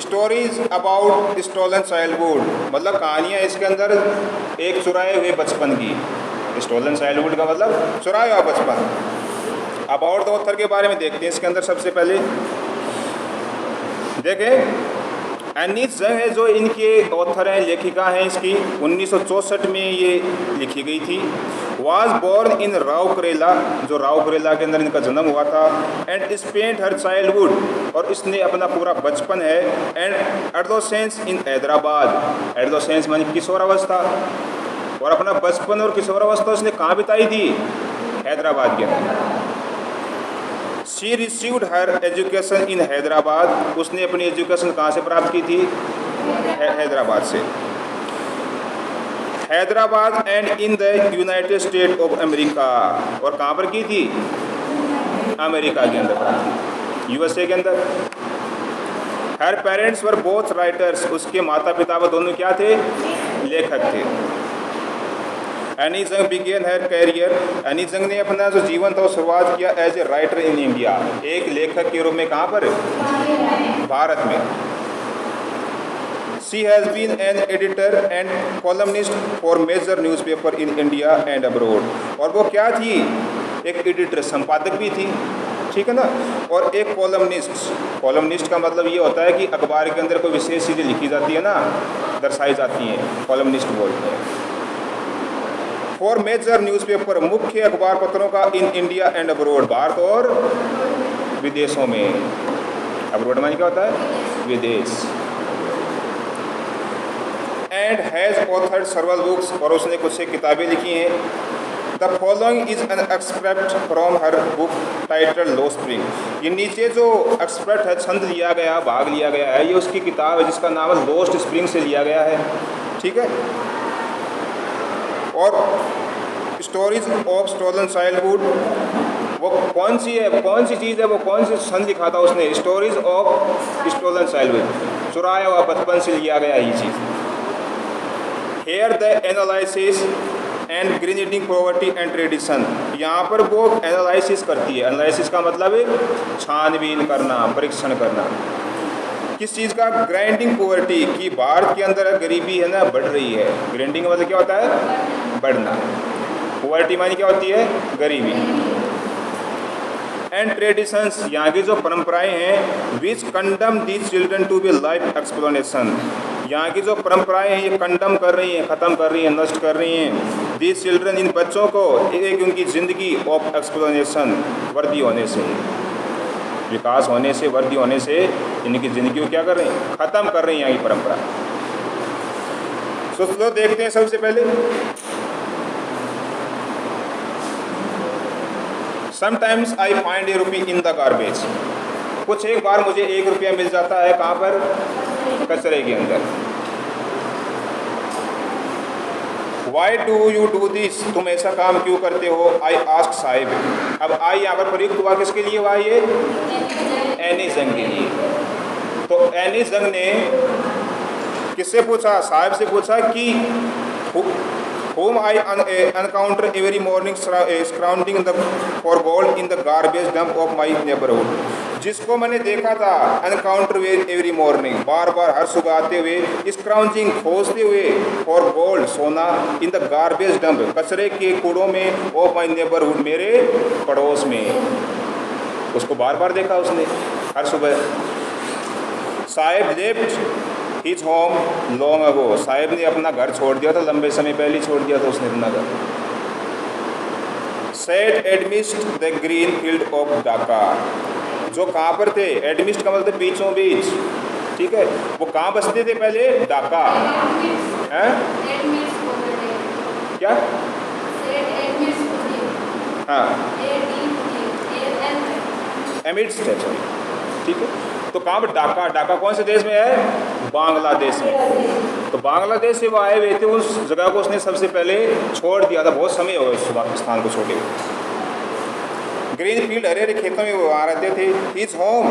Stories about stolen childhood, मतलब कहानियाँ इसके अंदर एक चुराए हुए बचपन की। स्टोलन चाइल्डहुड का मतलब चुराया हुआ बचपन। अबाउट द ऑथर के बारे में देखते हैं इसके अंदर। सबसे पहले देखें, एनी जंग है जो इनके ऑथर हैं, लेखिका हैं इसकी, 1964 में ये लिखी गई थी। वाज बोर्न इन राउकेला, जो राउकेला के अंदर इनका जन्म हुआ था। एंड स्पेंट हर चाइल्डहुड, और इसने अपना पूरा बचपन है। And adolescence in Hyderabad, adolescence मानी किशोरावस्था, और अपना बचपन और किशोरावस्था उसने कहाँ बिताई थी? हैदराबाद के अंदर। She received her education in Hyderabad, उसने अपनी एजुकेशन कहाँ से प्राप्त की थी? हैदराबाद से। Hyderabad and in the United state of America, और कहाँ पर की थी? अमेरिका के अंदर, यूएसए के अंदर। हर पेरेंट्स वर बोथ राइटर्स, उसके माता पिता व दोनों क्या थे? लेखक थे। एनी जंग बिगेन हर कैरियर, एनी जंग ने अपना जो जीवन था वो शुरुआत किया as a writer in India, एक लेखक के रूप में। कहाँ पर? भारत में। She has been an editor and columnist for major newspaper in India and abroad, और वो क्या थी? एक एडिटर, संपादक भी थी, ठीक है ना, और एक कॉलमनिस्ट। कॉलमनिस्ट का मतलब ये होता है कि अखबार के अंदर कोई विशेष चीज़ें लिखी जाती है ना, दर्शाई जाती हैं, कॉलमनिस्ट बोलते हैं। फॉर मेजर न्यूज़पेपर, मुख्य अखबार पत्रों का, इन इंडिया एंड अब्रोड, भारत और विदेशों में। अब्रोड मानी क्या होता है? विदेश। एंड हैज़ ऑथर्ड सर्वल बुक्स, और उसने कुछ से किताबें लिखी हैं। The following is an extract from her book title low spring, ये नीचे जो एक्सट्रैक्ट है, छंद लिया गया, भाग लिया गया है, ये उसकी किताब है जिसका नाम है लोस्ट स्प्रिंग से लिया गया है, ठीक है। और स्टोरीज ऑफ स्टोलन चाइल्डहुड, वो कौन सी है, कौन सी चीज़ है, वो कौन सी छंद लिखा था उसने? स्टोरीज ऑफ स्टोलन चाइल्डहुड, चुराया हुआ बचपन से लिया गया ये चीज़। Here the analysis and grinding poverty and tradition, यहाँ पर वो एनालिसिस करती है। एनालिसिस का मतलब है छानबीन करना, परीक्षण करना। किस चीज़ का? ग्राइंडिंग पॉवर्टी, कि भारत के अंदर गरीबी है ना, बढ़ रही है। ग्राइंडिंग मतलब क्या होता है? बढ़ना। पॉवर्टी मानी क्या होती है? गरीबी। एंड ट्रेडिशंस, यहाँ की जो परंपराएं हैं, which condemned these children to be life exploitation, यहाँ की जो परंपराएं हैं ये कंडम कर रही हैं, ख़त्म कर रही हैं, नष्ट कर रही हैं। दीज चिल्ड्रन, इन बच्चों को, एक उनकी ज़िंदगी ऑफ एक्सप्लोनेशन, वर्दी होने से, विकास होने से, वर्दी होने से इनकी ज़िंदगी को क्या कर रही हैं? ख़त्म कर रही हैं यहाँ की परंपरा। तो देखते हैं सबसे पहले, sometimes I find A rupee in the garbage, कुछ एक बार मुझे 1 रुपया मिल जाता है, कहाँ पर? कचरे के अंदर। Why do you do this, तुम ऐसा काम क्यों करते हो? आई आस्क साहिब, अब आई यहाँ पर प्रयुक्त हुआ किसके लिए हुआ? ये एनी जंग के लिए। तो एनी जंग ने किससे पूछा? साहिब से पूछा कि whom I encounter every morning scrounging for gold in the garbage dump of my neighborhood, जिसको मैंने देखा था एनकाउंटर एवरी मॉर्निंग, बार बार हर सुबह आते हुए, स्क्राउंजिंग, खोजते हुए, फॉर गोल्ड, सोना, इन द गार्बेज डंप, कचरे के कूड़ों में, ऑफ माई नेबरहुड, मेरे पड़ोस में। उसको बार बार देखा उसने हर सुबह। Sahib left his home long ago, Sahib ने अपना घर छोड़ दिया था, लंबे समय पहले छोड़ दिया था उसने अपना घर। Set amidst the green field of Dhaka, जो कहाँ पर थे? एडमिस्ट का मतलब बीचों बीच, ठीक है। वो कहाँ बसते थे पहले? ढाका। हैं? क्या? हाँ, एमिड्स्ट है, ठीक है। तो कहाँ पर? ढाका। ढाका कौन से देश में है? बांग्लादेश में। तो बांग्लादेश से वो आए हुए थे, उस जगह को उसने सबसे पहले छोड़ दिया था, बहुत समय हो गया उस पाकिस्तान को छोड़े हुए। ग्रीन फील्ड, हरे हरे खेतों में वो वहाँ रहते थे। His home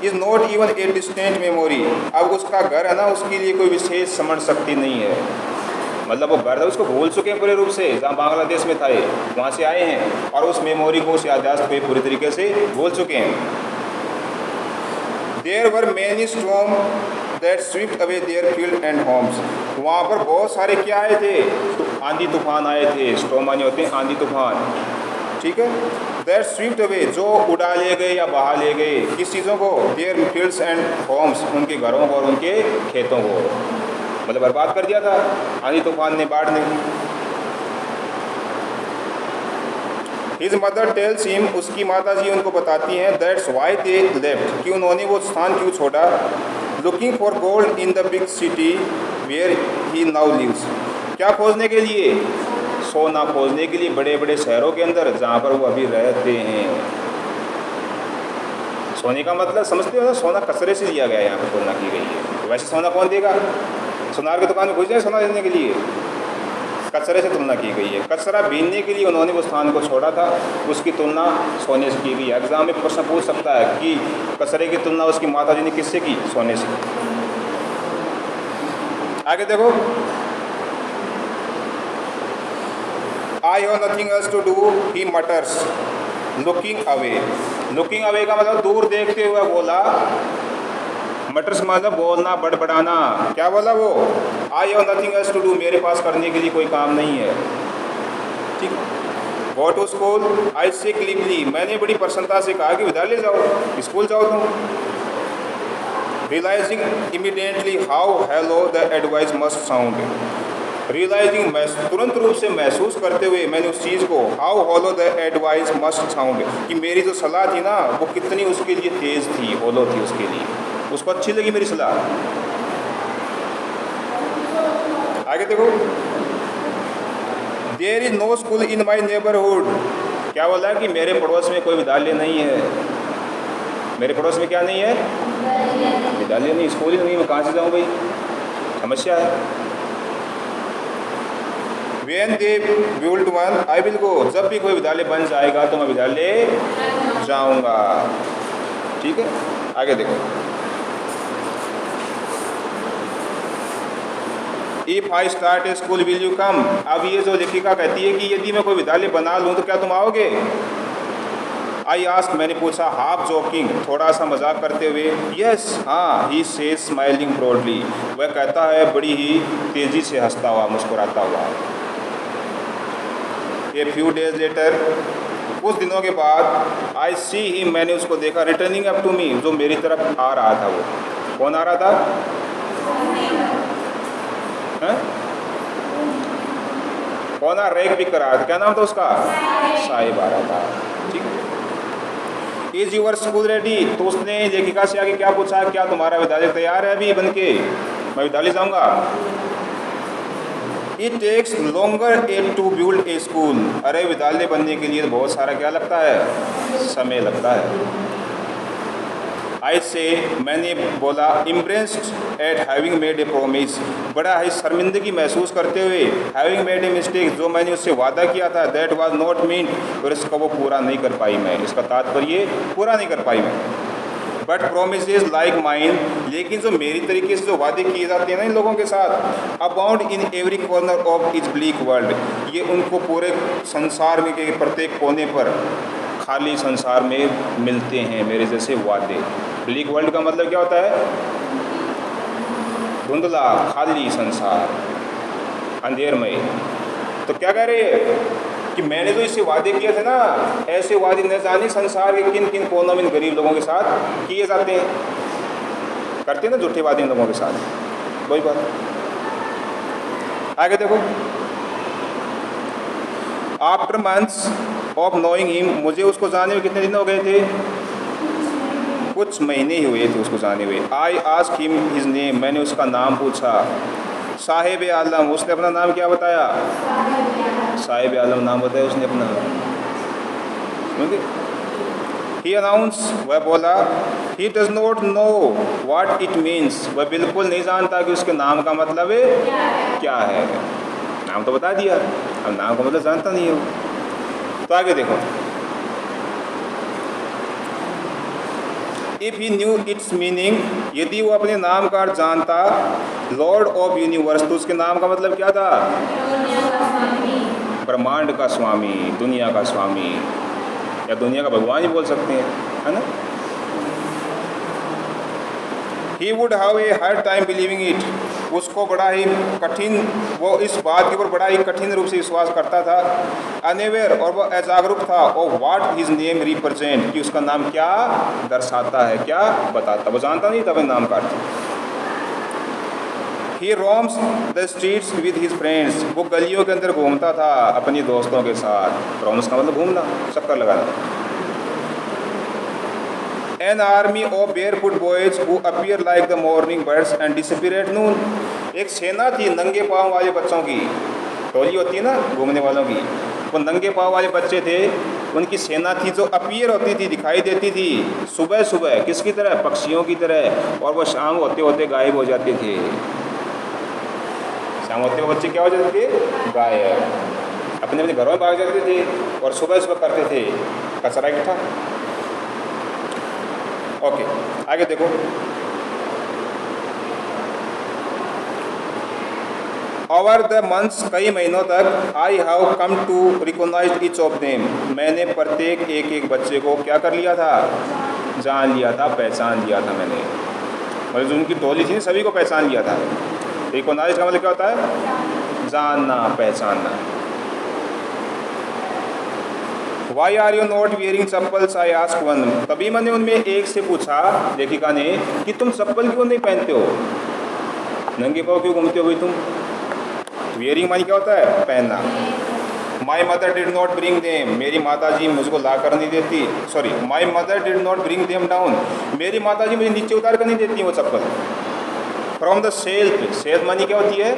is not even a distant memory, अब उसका घर है ना, उसके लिए कोई विशेष स्मरण शक्ति नहीं है। मतलब वो घर था, उसको भूल चुके हैं पूरे रूप से, जहाँ बांग्लादेश में था, वहाँ से आए हैं और उस मेमोरी को, उस याददाश्त को पूरी तरीके से भूल चुके हैं। There were many storm that swept away their field and homes. वहाँ पर बहुत सारे क्या आए थे, आंधी तूफान आए थे। स्टॉर्म माने होते हैं आंधी तूफान, ठीक है। दैट स्वीप्ट अवे, जो उड़ा ले गए या बहा ले गए, किस चीज़ों को, देयर फील्ड्स एंड होम्स, उनके घरों को और उनके खेतों को, मतलब बर्बाद कर दिया था आंधी तूफान ने, बाढ़ ने। हिज मदर टेल्स हिम, उसकी माता जी उनको बताती हैं, दैट्स वाई दे लेफ्ट, कि उन्होंने वो स्थान क्यों छोड़ा, looking for gold in the big city where he now lives, क्या खोजने के लिए, सोना खोजने के लिए बड़े बड़े शहरों के अंदर जहाँ पर वो अभी रहते हैं। सोने का मतलब समझते हो ना, सोना कचरे से लिया गया है, यहाँ पर तुलना की गई है। वैसे सोना कौन देगा, सुनार की दुकान में घुस जाए सोना देने के लिए, कचरे से तुलना की गई है। कचरा बीनने के लिए उन्होंने वो स्थान को छोड़ा था, उसकी तुलना सोने से की गई है। एग्जाम में प्रश्न पूछ सकता है कि कचरे की तुलना उसकी माता जी ने किससे की, सोने से। आगे देखो, I have nothing else to do he mutters looking away. Looking away का मतलब दूर देखते हुए बोला, मटर्स मतलब बोलना, बड़बड़ाना। क्या बोला वो, I have nothing else to do, मेरे पास करने के लिए कोई काम नहीं है, ठीक। गो टू स्कूल आई से क्लिकली, मैंने बड़ी प्रसन्नता से कहा कि विद्यालय जाओ, स्कूल जाओ तुम। Realising immediately how hollow the advice must sound, realising, तुरंत रूप से महसूस करते हुए मैंने उस चीज़ को, how hollow the advice must sound, कि मेरी जो सलाह थी ना वो कितनी उसके लिए तेज़ थी, होलो थी उसके लिए, उसको अच्छी लगी मेरी सलाह। आगे देखो, there is no school in my neighbourhood, क्या बोला कि मेरे पड़ोस में कोई विद्यालय नहीं है। मेरे पड़ोस में क्या नहीं है, विद्यालय नहीं, स्कूल ही नहीं, मैं कहाँ से जाऊँ भाई, समस्या है। When they build one, I will go, जब भी कोई विद्यालय बन जाएगा तो मैं विद्यालय जाऊंगा, ठीक है। आगे देखो, if I start A school will you come, अब ये जो लेखिका कहती है कि यदि मैं कोई विद्यालय बना लूँ तो क्या तुम आओगे। आई आस्क, मैंने पूछा, हाफ जोकिंग, थोड़ा सा मजाक करते हुए, यस हाँ, ही सेज स्माइलिंग ब्रॉडली, वह कहता है बड़ी ही तेजी से हंसता हुआ, मुस्कुराता हुआ। ए फ्यू डेज लेटर, कुछ दिनों के बाद, आई सी ही, मैंने उसको देखा, रिटर्निंग अप टू मी, जो मेरी तरफ आ रहा था। वो कौन आ रहा था, है? कौन आ रैग भी कर रहा था, क्या नाम था उसका, साहिब आ रहा था, ठीक। इज यूर स्कूल रेडी, तो उसने लेखिका से आगे क्या पूछा, क्या तुम्हारा विद्यालय तैयार है अभी बन के, मैं विद्यालय जाऊंगा। It takes longer to build a school, अरे विद्यालय बनने के लिए बहुत सारा क्या लगता है, समय लगता है। आई से, मैंने बोला, impressed eight having made a promise, बड़ा ही शर्मिंदगी महसूस करते हुए, हैविंग मेड ए मिस्टेक, जो मैंने उससे वादा किया था, दैट वाज नॉट मीन, और इसका वो पूरा नहीं कर पाई मैं, इसका तात्पर्य पूरा नहीं कर पाई मैं। बट प्रोमिस लाइक माइन, लेकिन जो मेरी तरीके से जो वादे किए जाते हैं ना इन लोगों के साथ, abound in every corner of is bleak world, ये उनको पूरे संसार में के प्रत्येक कोने पर, खाली संसार में मिलते हैं मेरे जैसे वादे। ब्लीक वर्ल्ड का मतलब क्या होता है, धुंधला, खाली संसार, अंधेरमय। तो क्या कह रहे हैं कि मैंने जो इससे वादे किए थे ना, ऐसे वादे न जाने संसार के किन किन कोनों में गरीब लोगों के साथ किए जाते हैं, करते हैं ना झूठे वादे इन लोगों के साथ, वही बात। आगे देखो, after months of knowing him, मुझे उसको जाने में कितने दिन हो गए थे, कुछ महीने ही हुए थे उसको जाने हुए। I ask him his name, मैंने उसका नाम पूछा। साहिब आलम, उसने अपना नाम क्या बताया, साहिब आलम नाम बताया उसने अपना। ही अनाउंस, वह बोला, he does not know what it means, वह बिल्कुल नहीं जानता कि उसके नाम का मतलब क्या है। नाम तो बता दिया, अब नाम का मतलब जानता नहीं है वो। तो आगे देखो, if he new it's meaning, यदि वो अपने नाम का अर्थ जानता, लॉर्ड ऑफ यूनिवर्स, तो उसके नाम का मतलब क्या था, ब्रह्मांड का स्वामी, दुनिया का स्वामी, या दुनिया का भगवान ही बोल सकते हैं, है ना। He would have a hard time believing it, उसको बड़ा ही कठिन, वो इस बात के ऊपर बड़ा ही कठिन रूप से विश्वास करता था। अनअवेयर, और वो अजागरूक था, और व्हाट हिज नेम रिप्रेजेंट, कि उसका नाम क्या दर्शाता है, क्या बताता, वो जानता नहीं था अपने नाम का अर्थ। He roams the streets with his friends, वो गलियों के अंदर घूमता था अपनी दोस्तों के साथ। रोम्स का मतलब घूमना, चक्कर लगाना। An army of barefoot boys who appear like the morning birds and disappear at noon, एक सेना थी नंगे पाँव वाले बच्चों की, टोली होती है ना घूमने वालों की, वो नंगे पाँव वाले बच्चे थे, उनकी सेना थी जो अपीयर होती थी, दिखाई देती थी सुबह सुबह, किसकी तरह, पक्षियों की तरह, और वो शाम होते होते गायब हो जाते थे। शाम होते हुए बच्चे क्या हो जाते थे, गायब, अपने अपने घरों में भाग जाते थे, और सुबह सुबह करते थे कचरा इकट्ठा। ओके, आगे देखो। ओवर द मंथ्स, कई महीनों तक, I have come to recognise each of them, मैंने प्रत्येक एक एक बच्चे को क्या कर लिया था, जान लिया था, पहचान लिया था मैंने। मतलब जो उनकी टोली थी सभी को पहचान लिया था। रिकॉग्नाइज का मतलब क्या होता है, जानना, पहचानना। Why are you not wearing chappals, I ask one, तभी मैंने उनमें एक से पूछा, लेखिका ने, कि तुम चप्पल क्यों नहीं पहनते हो, नंगे पाँव क्यों घूमते हो भाई तुम। वियरिंग मानी क्या होता है, पहनना। My mother did not bring them, मेरी माता जी मुझको ला कर नहीं देती, sorry, my mother did not bring them down, मेरी माता जी मुझे नीचे उतार कर नहीं देती वो चप्पल। फ्रॉम द सेल्फ, सेल्फ मानी क्या होती है,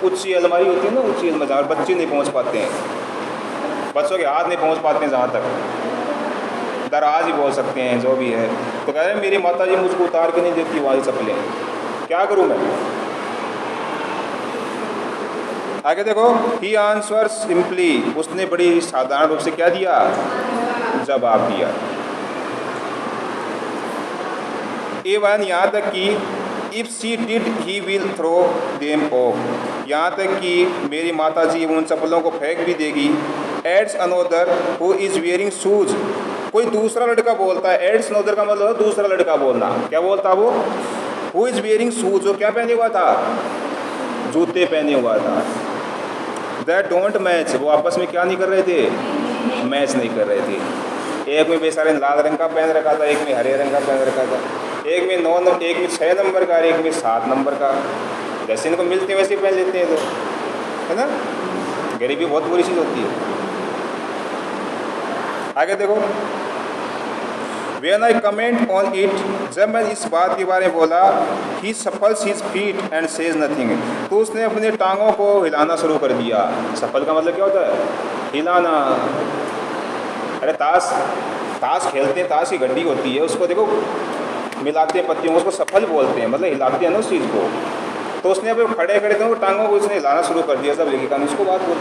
ऊँची अलमारी होती है ना, ऊँची अलमारी जहाँ बच्चे नहीं पहुँच पाते हैं, बच्चों के हाथ नहीं पहुंच पाते हैं जहाँ तक, दराज ही बोल सकते हैं, जो भी है। तो कह रहे हैं मेरी माता जी मुझको उतार के नहीं देती वाली चप्पलें, क्या करूँ मैं। आगे देखो, ही आंसर सिंपली, उसने बड़ी साधारण रूप से क्या दिया, जवाब दिया। एवन, यहाँ तक कि if she did he will throw them off, यहाँ तक कि मेरी माता जी उन चप्पलों को फेंक भी देगी। Adds another who is wearing shoes, कोई दूसरा लड़का बोलता है, एड्स अनोदर का मतलब दूसरा लड़का बोलना, क्या बोलता वो, हु इज़ वेयरिंग शूज, वो क्या पहने हुआ था, जूते पहने हुआ था। दैट डोंट मैच, वो आपस में क्या नहीं कर रहे थे, मैच नहीं कर रहे थे। एक में बेचारे लाल रंग का पहन रखा था, एक में हरे रंग का पहन रखा था, एक में 9 नंबर, एक में 6 नंबर का, एक में 7 नंबर का। जैसे इनको मिलते वैसे पहन लेते हैं लोग, है ना। गरीबी बहुत बुरी चीज़ होती है। आगे देखो, When I comment on it, जब मैं इस बात के बारे में बोला, he shuffles his feet and says nothing, तो उसने अपने टांगों को हिलाना शुरू कर दिया। सफल का मतलब क्या होता है, हिलाना। अरे ताश खेलते हैं, ताश की गड्डी होती है, उसको देखो मिलाते हैं पत्तियों, उसको सफल बोलते हैं, मतलब हिलाते हैं ना उस चीज़ को। तो उसने अब खड़े खड़े थे वो टांगों को उसने हिलाना शुरू कर दिया। सब लेखिका ने उसको बात बोली,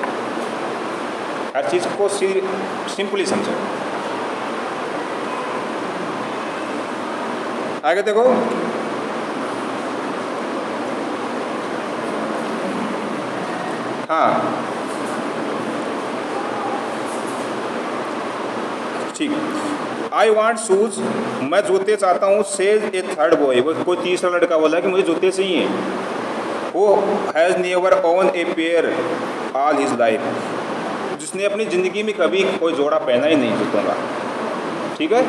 हर चीज़ को सिंपली समझो। आगे देखो, हाँ ठीक, आई वॉन्ट शूज़, मैं जूते चाहता हूँ। सेज ए थर्ड बॉय, वो कोई तीसरा लड़का बोला कि मुझे जूते चाहिए। वो has never own a pair all his life, जिसने अपनी ज़िंदगी में कभी कोई जोड़ा पहना ही नहीं जूतों का, ठीक है।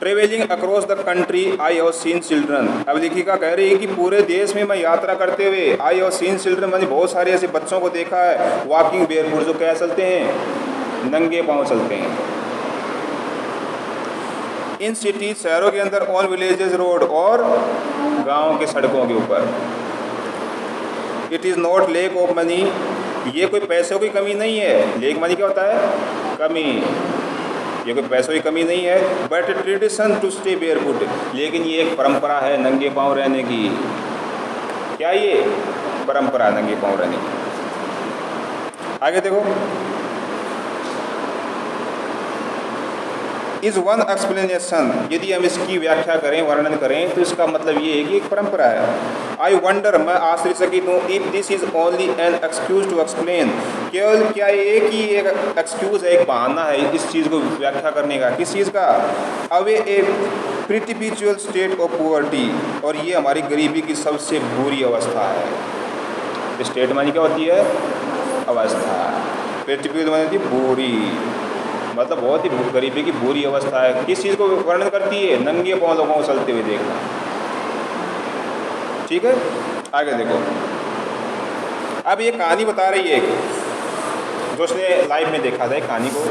Travelling across the country I have seen children, अब लेखिका कह रही है कि पूरे देश में मैं यात्रा करते हुए, आई हैव सीन चिल्ड्रन, मैंने बहुत सारे ऐसे बच्चों को देखा है, वॉकिंग बेयरफुट, जो क्या चलते हैं, नंगे पाँव चलते हैं। इन सिटी, शहरों के अंदर, ऑन विलेजेस रोड, और गाँव के सड़कों के ऊपर। It is not lake of money, ये कोई पैसों की कमी नहीं है। लेक मनी क्या होता है, कमी, ये कोई पैसों की कमी नहीं है। But tradition to stay barefoot, लेकिन ये एक परंपरा है नंगे पाँव रहने की। क्या ये परंपरा, नंगे पाँव रहने की। आगे देखो, इज़ वन एक्सप्लेनेशन, यदि हम इसकी व्याख्या करें, वर्णन करें, तो इसका मतलब ये है कि एक परंपरा है। आई वंडर, मैं आश्चर्यचकित हूँ, if this is only an excuse to explain, केवल क्या एक ही एक एक्सक्यूज़ है, एक बहाना है इस चीज़ को व्याख्या करने का। किस चीज़ का? Away a perpetual state of poverty, और ये हमारी गरीबी की सबसे बुरी अवस्था है। स्टेट मानी क्या होती है? अवस्था। प्रिटिपिचुअल मानी होती है बुरी, मतलब बहुत ही गरीबी की बुरी अवस्था है। किस चीज़ को वर्णन करती है? नंगे पाँव लोगों को चलते हुए देखना। ठीक है, आगे देखो। अब ये कहानी बता रही है जो उसने लाइव में देखा था, एक कहानी को।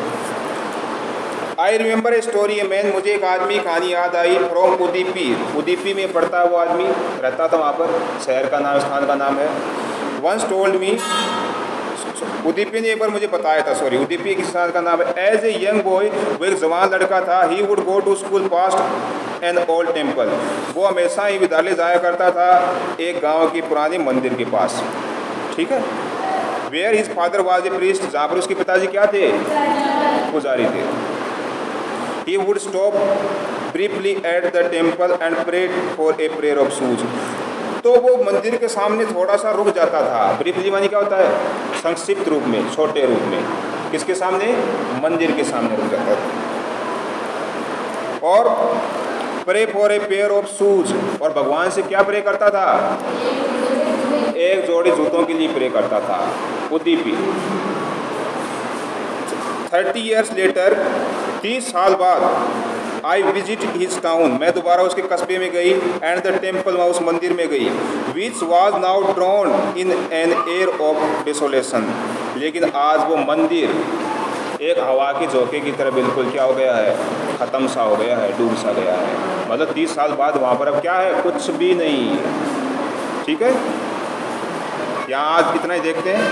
I remember a story a man, मुझे एक आदमी कहानी याद आई, फ्रॉम उदीपी। उदीपी में पढ़ता है वो आदमी, रहता था वहाँ पर, शहर का नाम, स्थान का नाम है। वंस टोल्ड मी, उदीपी ने एक बार मुझे बताया था, सॉरी, उदीपी किस स्थान का नाम है। एज ए यंग बॉय, वो एक जवान लड़का था, he would go to school past an old temple, वो हमेशा ही विद्यालय जाया करता था एक गांव के पुराने मंदिर के पास। ठीक है, where his father was a priest, जहाँ पर उसके पिताजी क्या थे? पुजारी थे। He would stop briefly at the temple and pray for a prayer of shoes, तो वो मंदिर के सामने थोड़ा सा रुक जाता था। ब्रीफली मानी क्या होता है? संक्षिप्त रूप में, छोटे रूप में। किसके सामने? मंदिर के सामने रुक जाता था। और pray for a pair of shoes, और भगवान से क्या प्रे करता था? एक जोड़ी जूतों के लिए प्रे करता था। उदीपी 30 years लेटर, 30 साल बाद, आई विजिट हिज टाउन, मैं दोबारा उसके कस्बे में गई, एंड द टेम्पल, वहाँ उस मंदिर में गई, which was now drawn in an air of desolation, लेकिन आज वो मंदिर एक हवा के झोंके की तरह बिल्कुल क्या हो गया है? ख़त्म सा हो गया है, डूब सा गया है। मतलब 30 साल बाद वहाँ पर अब क्या है? कुछ भी नहीं। ठीक है, यहाँ आज कितना ही देखते हैं,